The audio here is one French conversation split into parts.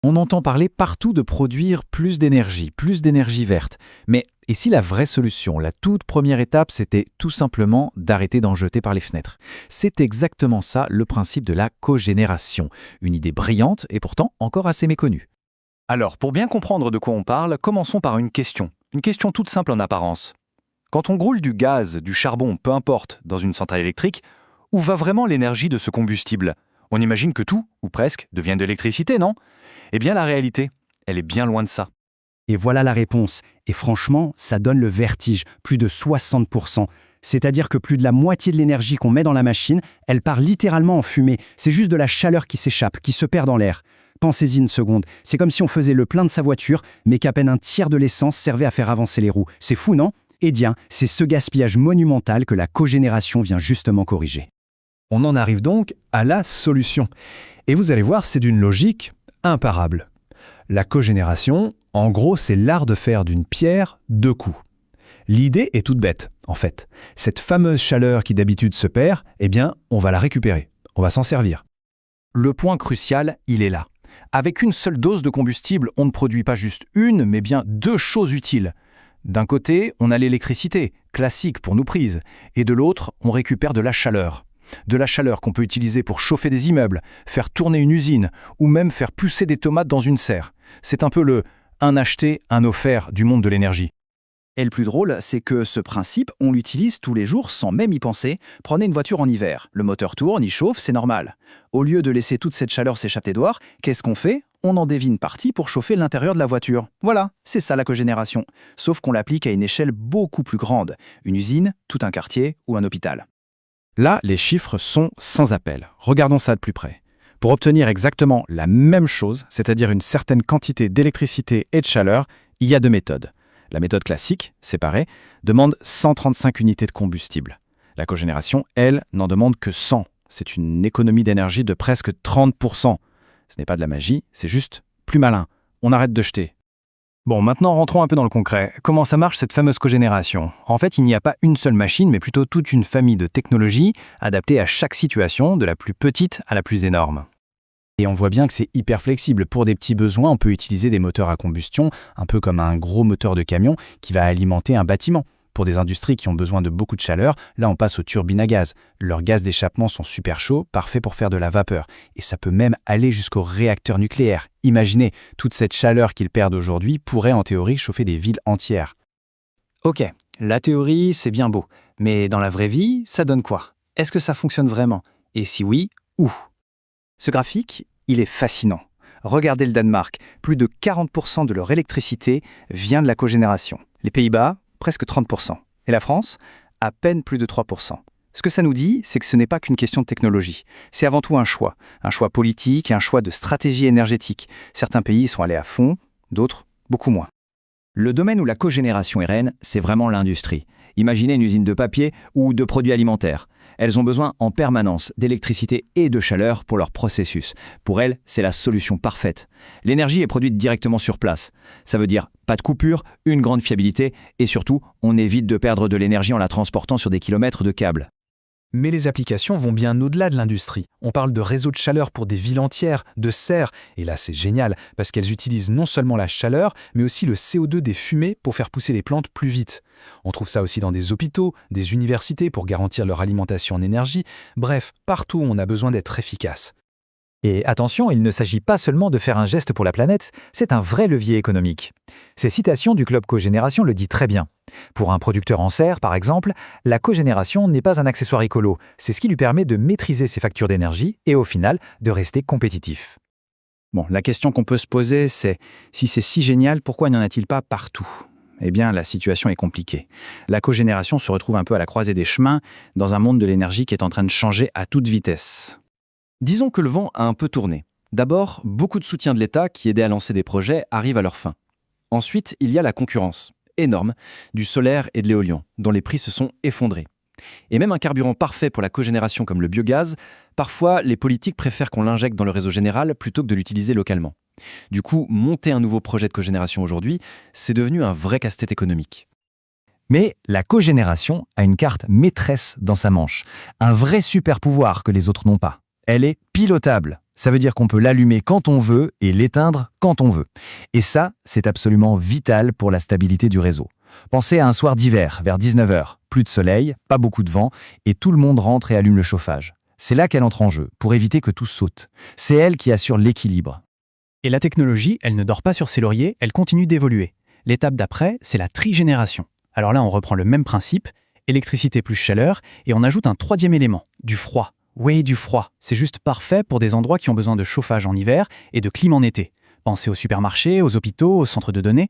On entend parler partout de produire plus d'énergie verte. Mais et si la vraie solution, la toute première étape, c'était tout simplement d'arrêter d'en jeter par les fenêtres? C'est exactement ça le principe de la cogénération. Une idée brillante et pourtant encore assez méconnue. Alors, pour bien comprendre de quoi on parle, commençons par une question. Une question toute simple en apparence. Quand on roule du gaz, du charbon, peu importe, dans une centrale électrique, où va vraiment l'énergie de ce combustible? On imagine que tout, ou presque, devient de l'électricité, non? Eh bien, la réalité, elle est bien loin de ça. Et voilà la réponse. Et franchement, ça donne le vertige, plus de 60%. C'est-à-dire que plus de la moitié de l'énergie qu'on met dans la machine, elle part littéralement en fumée. C'est juste de la chaleur qui s'échappe, qui se perd dans l'air. Pensez-y une seconde. C'est comme si on faisait le plein de sa voiture, mais qu'à peine un tiers de l'essence servait à faire avancer les roues. C'est fou, non? Eh bien, c'est ce gaspillage monumental que la cogénération vient justement corriger. On en arrive donc à la solution. Et vous allez voir, c'est d'une logique imparable. La cogénération, en gros, c'est l'art de faire d'une pierre deux coups. L'idée est toute bête, en fait. Cette fameuse chaleur qui d'habitude se perd, eh bien, on va la récupérer. On va s'en servir. Le point crucial, il est là. Avec une seule dose de combustible, on ne produit pas juste une, mais bien deux choses utiles. D'un côté, on a l'électricité, classique pour nos prises, et de l'autre, on récupère de la chaleur. De la chaleur qu'on peut utiliser pour chauffer des immeubles, faire tourner une usine, ou même faire pousser des tomates dans une serre. C'est un peu le « un acheté, un offert » du monde de l'énergie. Et le plus drôle, c'est que ce principe, on l'utilise tous les jours sans même y penser. Prenez une voiture en hiver, le moteur tourne, il chauffe, c'est normal. Au lieu de laisser toute cette chaleur s'échapper dehors, qu'est-ce qu'on fait? On en dévie une partie pour chauffer l'intérieur de la voiture. Voilà, c'est ça la cogénération. Sauf qu'on l'applique à une échelle beaucoup plus grande. Une usine, tout un quartier ou un hôpital. Là, les chiffres sont sans appel. Regardons ça de plus près. Pour obtenir exactement la même chose, c'est-à-dire une certaine quantité d'électricité et de chaleur, il y a deux méthodes. La méthode classique, séparée, demande 135 unités de combustible. La cogénération, elle, n'en demande que 100. C'est une économie d'énergie de presque 30%. Ce n'est pas de la magie, c'est juste plus malin. On arrête de jeter. Bon, maintenant rentrons un peu dans le concret. Comment ça marche cette fameuse cogénération? En fait, il n'y a pas une seule machine, mais plutôt toute une famille de technologies adaptées à chaque situation, de la plus petite à la plus énorme. Et on voit bien que c'est hyper flexible. Pour des petits besoins, on peut utiliser des moteurs à combustion, un peu comme un gros moteur de camion qui va alimenter un bâtiment. Pour des industries qui ont besoin de beaucoup de chaleur, là on passe aux turbines à gaz. Leurs gaz d'échappement sont super chauds, parfaits pour faire de la vapeur. Et ça peut même aller jusqu'aux réacteurs nucléaires. Imaginez, toute cette chaleur qu'ils perdent aujourd'hui pourrait en théorie chauffer des villes entières. Ok, la théorie, c'est bien beau. Mais dans la vraie vie, ça donne quoi? Est-ce que ça fonctionne vraiment? Et si oui, où? Ce graphique, il est fascinant. Regardez le Danemark. Plus de 40% de leur électricité vient de la cogénération. Les Pays-Bas, presque 30%. Et la France, à peine plus de 3%. Ce que ça nous dit, c'est que ce n'est pas qu'une question de technologie. C'est avant tout un choix politique et un choix de stratégie énergétique. Certains pays y sont allés à fond, d'autres beaucoup moins. Le domaine où la cogénération est reine, c'est vraiment l'industrie. Imaginez une usine de papier ou de produits alimentaires. Elles ont besoin en permanence d'électricité et de chaleur pour leur processus. Pour elles, c'est la solution parfaite. L'énergie est produite directement sur place. Ça veut dire pas de coupure, une grande fiabilité et surtout, on évite de perdre de l'énergie en la transportant sur des kilomètres de câbles. Mais les applications vont bien au-delà de l'industrie. On parle de réseaux de chaleur pour des villes entières, de serres. Et là, c'est génial, parce qu'elles utilisent non seulement la chaleur, mais aussi le CO2 des fumées pour faire pousser les plantes plus vite. On trouve ça aussi dans des hôpitaux, des universités pour garantir leur alimentation en énergie. Bref, partout où on a besoin d'être efficace. Et attention, il ne s'agit pas seulement de faire un geste pour la planète, c'est un vrai levier économique. Ces citations du Club Cogénération le disent très bien. Pour un producteur en serre, par exemple, la cogénération n'est pas un accessoire écolo, c'est ce qui lui permet de maîtriser ses factures d'énergie et au final, de rester compétitif. Bon, la question qu'on peut se poser, c'est si c'est si génial, pourquoi n'y en a-t-il pas partout? Eh bien, la situation est compliquée. La cogénération se retrouve un peu à la croisée des chemins dans un monde de l'énergie qui est en train de changer à toute vitesse. Disons que le vent a un peu tourné. D'abord, beaucoup de soutien de l'État qui aidait à lancer des projets arrive à leur fin. Ensuite, il y a la concurrence, énorme, du solaire et de l'éolien, dont les prix se sont effondrés. Et même un carburant parfait pour la cogénération comme le biogaz, parfois les politiques préfèrent qu'on l'injecte dans le réseau général plutôt que de l'utiliser localement. Du coup, monter un nouveau projet de cogénération aujourd'hui, c'est devenu un vrai casse-tête économique. Mais la cogénération a une carte maîtresse dans sa manche, un vrai super pouvoir que les autres n'ont pas. Elle est pilotable. Ça veut dire qu'on peut l'allumer quand on veut et l'éteindre quand on veut. Et ça, c'est absolument vital pour la stabilité du réseau. Pensez à un soir d'hiver, vers 19h, plus de soleil, pas beaucoup de vent, et tout le monde rentre et allume le chauffage. C'est là qu'elle entre en jeu, pour éviter que tout saute. C'est elle qui assure l'équilibre. Et la technologie, elle ne dort pas sur ses lauriers, elle continue d'évoluer. L'étape d'après, c'est la trigénération. Alors là, on reprend le même principe, électricité plus chaleur, et on ajoute un troisième élément, du froid. Oui, du froid. C'est juste parfait pour des endroits qui ont besoin de chauffage en hiver et de clim en été. Pensez aux supermarchés, aux hôpitaux, aux centres de données.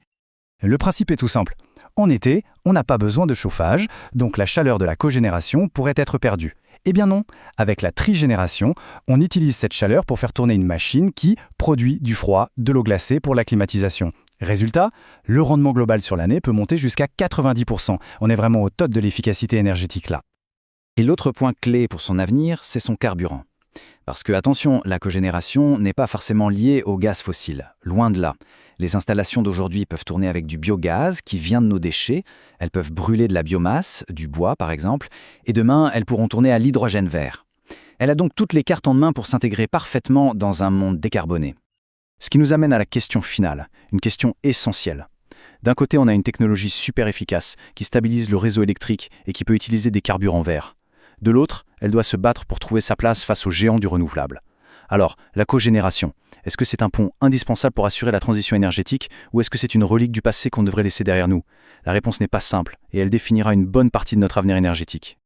Le principe est tout simple. En été, on n'a pas besoin de chauffage, donc la chaleur de la cogénération pourrait être perdue. Eh bien non, avec la trigénération, on utilise cette chaleur pour faire tourner une machine qui produit du froid, de l'eau glacée pour la climatisation. Résultat, le rendement global sur l'année peut monter jusqu'à 90%. On est vraiment au top de l'efficacité énergétique là. Et l'autre point clé pour son avenir, c'est son carburant. Parce que, attention, la cogénération n'est pas forcément liée au gaz fossile. Loin de là. Les installations d'aujourd'hui peuvent tourner avec du biogaz qui vient de nos déchets. Elles peuvent brûler de la biomasse, du bois par exemple. Et demain, elles pourront tourner à l'hydrogène vert. Elle a donc toutes les cartes en main pour s'intégrer parfaitement dans un monde décarboné. Ce qui nous amène à la question finale, une question essentielle. D'un côté, on a une technologie super efficace qui stabilise le réseau électrique et qui peut utiliser des carburants verts. De l'autre, elle doit se battre pour trouver sa place face aux géants du renouvelable. Alors, la cogénération, est-ce que c'est un pont indispensable pour assurer la transition énergétique ou est-ce que c'est une relique du passé qu'on devrait laisser derrière nous? La réponse n'est pas simple et elle définira une bonne partie de notre avenir énergétique.